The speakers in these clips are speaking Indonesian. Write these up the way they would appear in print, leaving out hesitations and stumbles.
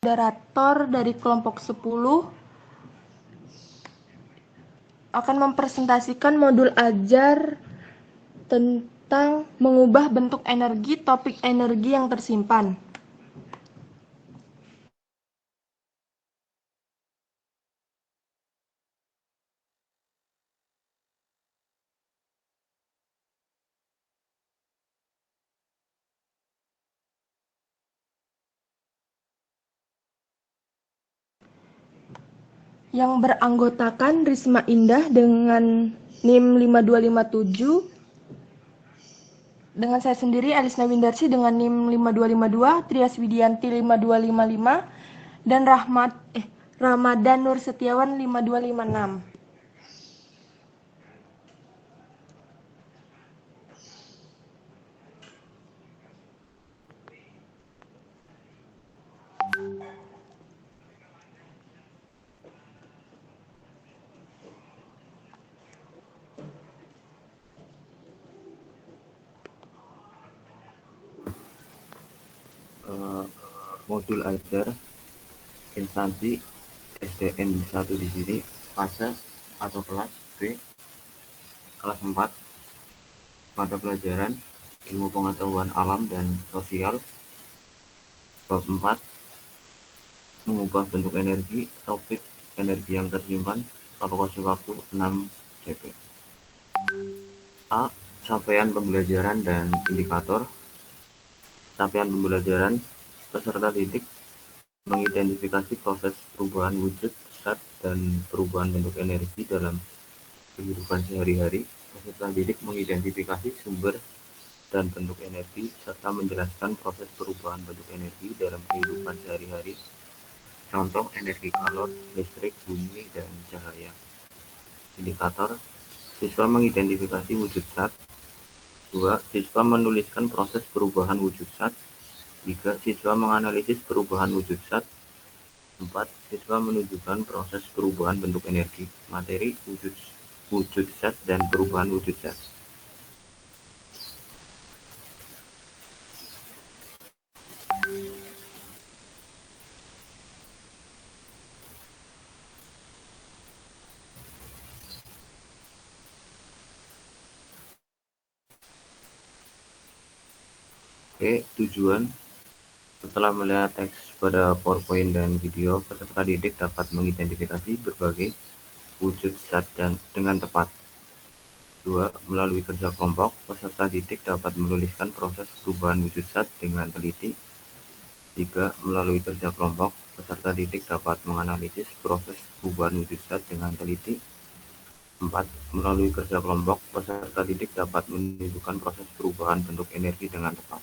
Moderator dari kelompok 10 akan mempresentasikan modul ajar tentang mengubah bentuk energi, topik energi yang tersimpan. Yang beranggotakan Risma Indah dengan NIM 5257, dengan saya sendiri Alisna Windarsi dengan NIM 5252, Trias Widianti 5255, dan Ramadan Nur Setiawan 5256. Modul ajar instansi SDN 1 di sini, fase atau kelas B, kelas 4, mata pelajaran ilmu pengetahuan alam dan sosial, bab 4, mengubah bentuk energi, topik energi yang tersimpan, alokasi waktu 6 CP. A. Capaian pembelajaran dan indikator. Capaian pembelajaran, peserta didik mengidentifikasi proses perubahan wujud, zat, dan perubahan bentuk energi dalam kehidupan sehari-hari. Peserta didik mengidentifikasi sumber dan bentuk energi, serta menjelaskan proses perubahan bentuk energi dalam kehidupan sehari-hari. Contoh energi kalor, listrik, bumi, dan cahaya. Indikator, siswa mengidentifikasi wujud zat. 2. Siswa menuliskan proses perubahan wujud zat. 3. Siswa menganalisis perubahan wujud zat. 4. Siswa menunjukkan proses perubahan bentuk energi, materi, wujud zat, dan perubahan wujud zat. Oke, tujuan. Setelah melihat teks pada PowerPoint dan video, peserta didik dapat mengidentifikasi berbagai wujud zat dan dengan tepat. 2. Melalui kerja kelompok, peserta didik dapat menuliskan proses perubahan wujud zat dengan teliti. 3. Melalui kerja kelompok, peserta didik dapat menganalisis proses perubahan wujud zat dengan teliti. 4. Melalui kerja kelompok, peserta didik dapat menunjukkan proses perubahan bentuk energi dengan tepat.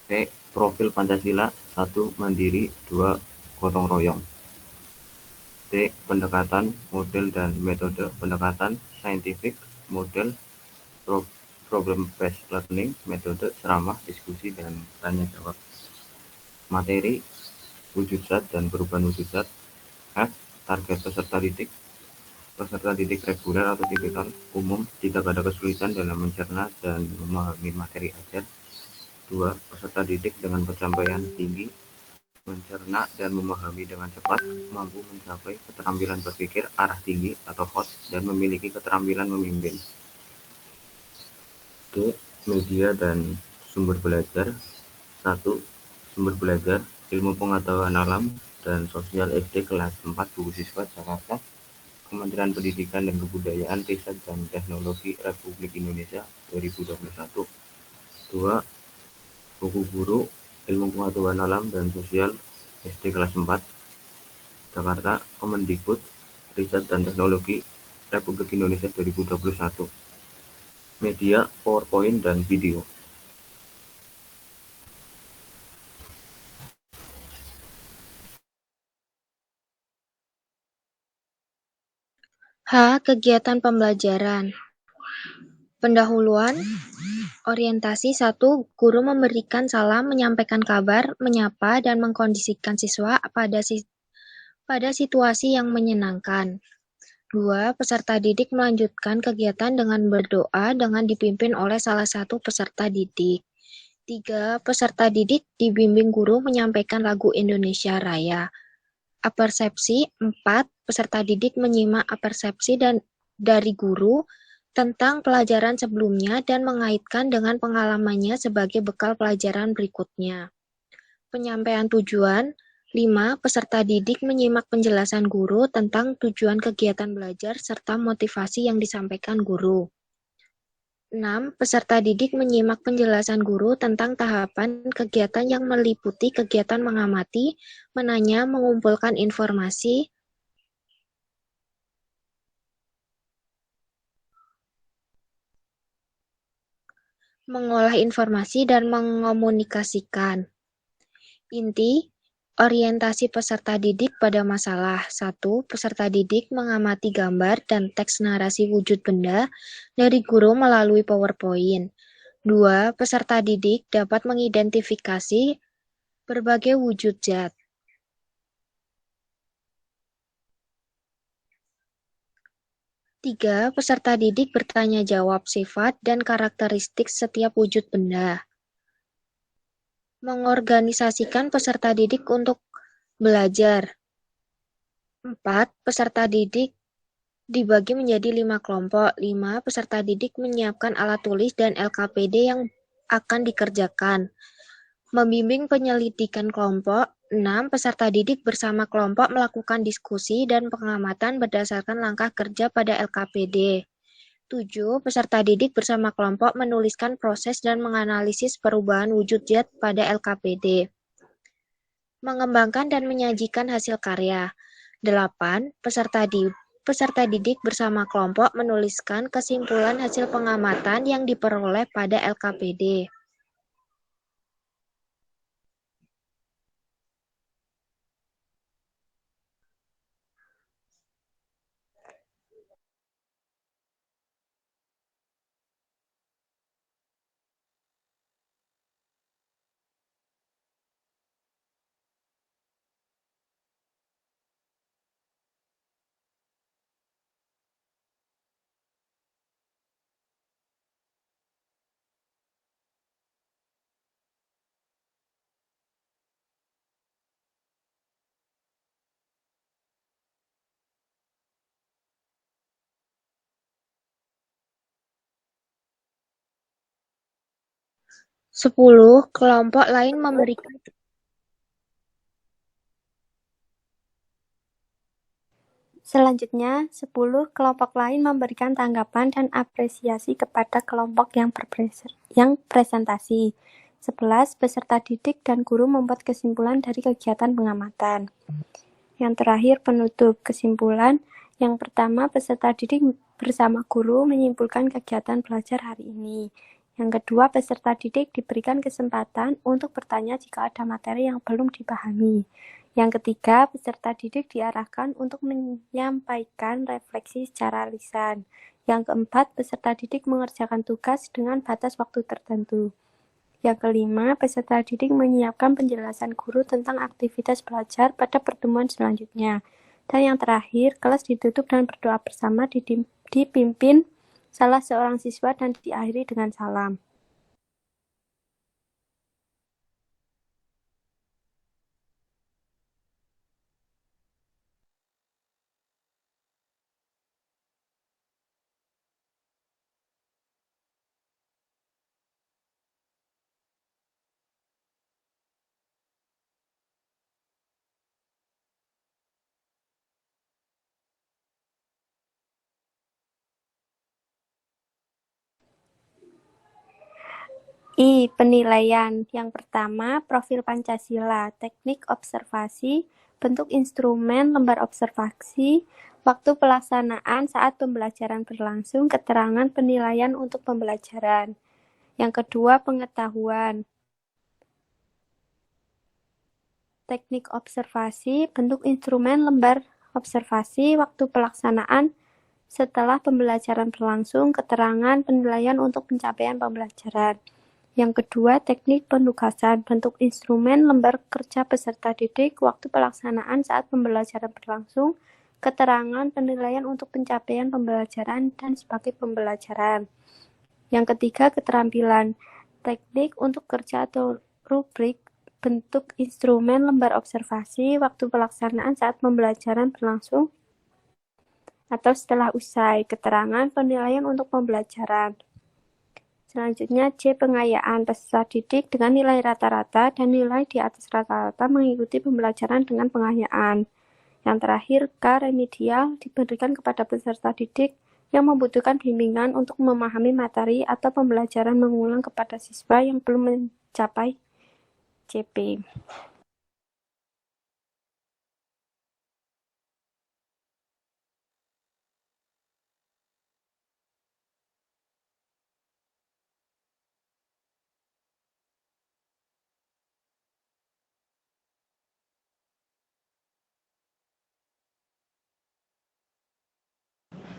C. Profil Pancasila. 1. Mandiri. 2. Gotong royong. D. Pendekatan, model, dan metode. Pendekatan saintifik, model problem based learning, metode ceramah, diskusi, dan tanya jawab. Materi, wujud zat dan perubahan wujud zat. F. Target peserta didik. Peserta didik reguler atau tipikal, umum, tidak ada kesulitan dalam mencerna dan memahami materi ajar. 2. Peserta didik dengan pencapaian tinggi, mencerna dan memahami dengan cepat, mampu mencapai keterampilan berpikir arah tinggi atau HOT, dan memiliki keterampilan memimpin. D. Media dan sumber belajar. 1. Sumber belajar, ilmu pengetahuan alam dan sosial SD kelas 4 buku siswa Jakarta, Kementerian Pendidikan dan Kebudayaan, Riset dan Teknologi Republik Indonesia 2021. 2. Buku guru, ilmu pengetahuan alam dan sosial SD kelas 4 Jakarta, Kemendikbud, Riset dan Teknologi Republik Indonesia 2021. Media, PowerPoint, dan video. H. Kegiatan pembelajaran. Pendahuluan. Orientasi 1. Guru memberikan salam, menyampaikan kabar, menyapa, dan mengkondisikan siswa pada situasi yang menyenangkan. 2. Peserta didik melanjutkan kegiatan dengan berdoa dengan dipimpin oleh salah satu peserta didik. 3. Peserta didik dibimbing guru menyampaikan lagu Indonesia Raya. Apersepsi. 4. Peserta didik menyimak apersepsi dari guru tentang pelajaran sebelumnya dan mengaitkan dengan pengalamannya sebagai bekal pelajaran berikutnya. Penyampaian tujuan. 5. Peserta didik menyimak penjelasan guru tentang tujuan kegiatan belajar serta motivasi yang disampaikan guru. 6. Peserta didik menyimak penjelasan guru tentang tahapan kegiatan yang meliputi kegiatan mengamati, menanya, mengumpulkan informasi, mengolah informasi, dan mengomunikasikan. Inti, orientasi peserta didik pada masalah. 1. Peserta didik mengamati gambar dan teks narasi wujud benda dari guru melalui PowerPoint. 2. Peserta didik dapat mengidentifikasi berbagai wujud zat. 3. Peserta didik bertanya jawab sifat dan karakteristik setiap wujud benda. Mengorganisasikan peserta didik untuk belajar. 4. Peserta didik dibagi menjadi 5 kelompok. 5. Peserta didik menyiapkan alat tulis dan LKPD yang akan dikerjakan. Membimbing penyelidikan kelompok. 6. Peserta didik bersama kelompok melakukan diskusi dan pengamatan berdasarkan langkah kerja pada LKPD. 7. Peserta didik bersama kelompok menuliskan proses dan menganalisis perubahan wujud zat pada LKPD. Mengembangkan dan menyajikan hasil karya. 8. Peserta didik bersama kelompok menuliskan kesimpulan hasil pengamatan yang diperoleh pada LKPD. Sepuluh kelompok lain memberikan Selanjutnya, 10 kelompok lain memberikan tanggapan dan apresiasi kepada kelompok yang presentasi. 11 peserta didik dan guru membuat kesimpulan dari kegiatan pengamatan. Yang terakhir, penutup kesimpulan. Yang pertama, peserta didik bersama guru menyimpulkan kegiatan belajar hari ini. Yang kedua, peserta didik diberikan kesempatan untuk bertanya jika ada materi yang belum dipahami. Yang ketiga, peserta didik diarahkan untuk menyampaikan refleksi secara lisan. Yang keempat, peserta didik mengerjakan tugas dengan batas waktu tertentu. Yang kelima, peserta didik menyiapkan penjelasan guru tentang aktivitas belajar pada pertemuan selanjutnya. Dan yang terakhir, kelas ditutup dan berdoa bersama dipimpin salah seorang siswa dan diakhiri dengan salam. Penilaian. Yang pertama, profil Pancasila, teknik observasi, bentuk instrumen, lembar observasi, waktu pelaksanaan saat pembelajaran berlangsung, keterangan penilaian untuk pembelajaran. Yang kedua, pengetahuan. Teknik observasi, bentuk instrumen, lembar observasi, waktu pelaksanaan setelah pembelajaran berlangsung, keterangan penilaian untuk pencapaian pembelajaran. Yang kedua, teknik penugasan, bentuk instrumen, lembar kerja peserta didik, waktu pelaksanaan saat pembelajaran berlangsung, keterangan penilaian untuk pencapaian pembelajaran dan sebagai pembelajaran. Yang ketiga, keterampilan, teknik untuk kerja atau rubrik, bentuk instrumen, lembar observasi, waktu pelaksanaan saat pembelajaran berlangsung atau setelah usai, keterangan penilaian untuk pembelajaran. Selanjutnya, C. Pengayaan, peserta didik dengan nilai rata-rata dan nilai di atas rata-rata mengikuti pembelajaran dengan pengayaan. Yang terakhir, K. Remedial, diberikan kepada peserta didik yang membutuhkan bimbingan untuk memahami materi atau pembelajaran mengulang kepada siswa yang belum mencapai CP.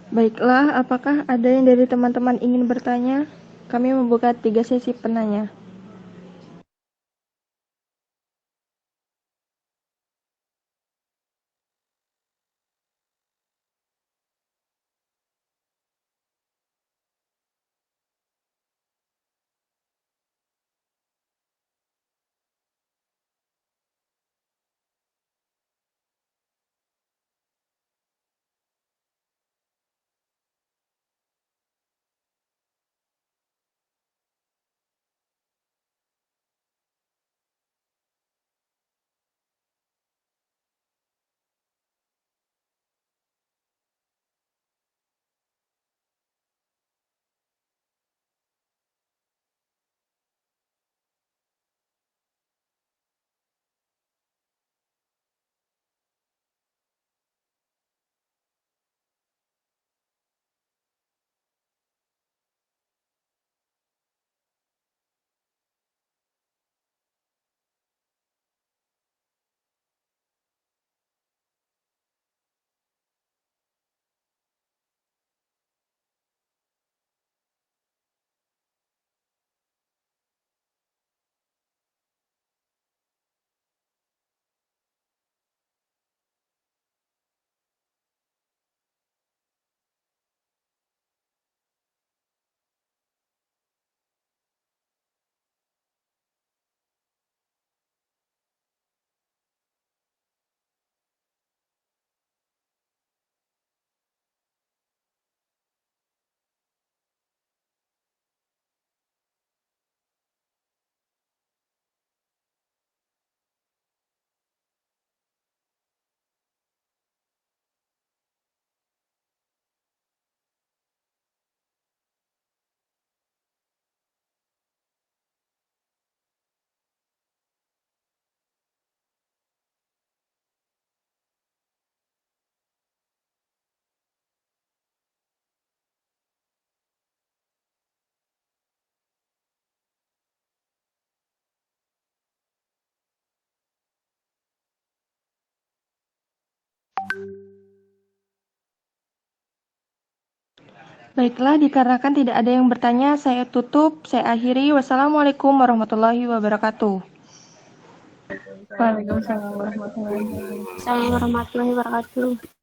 Baiklah, apakah ada yang dari teman-teman ingin bertanya? Kami membuka 3 sesi penanya. Baiklah, dikarenakan tidak ada yang bertanya, saya tutup, saya akhiri. Wassalamualaikum warahmatullahi wabarakatuh. Waalaikumsalam warahmatullahi wabarakatuh.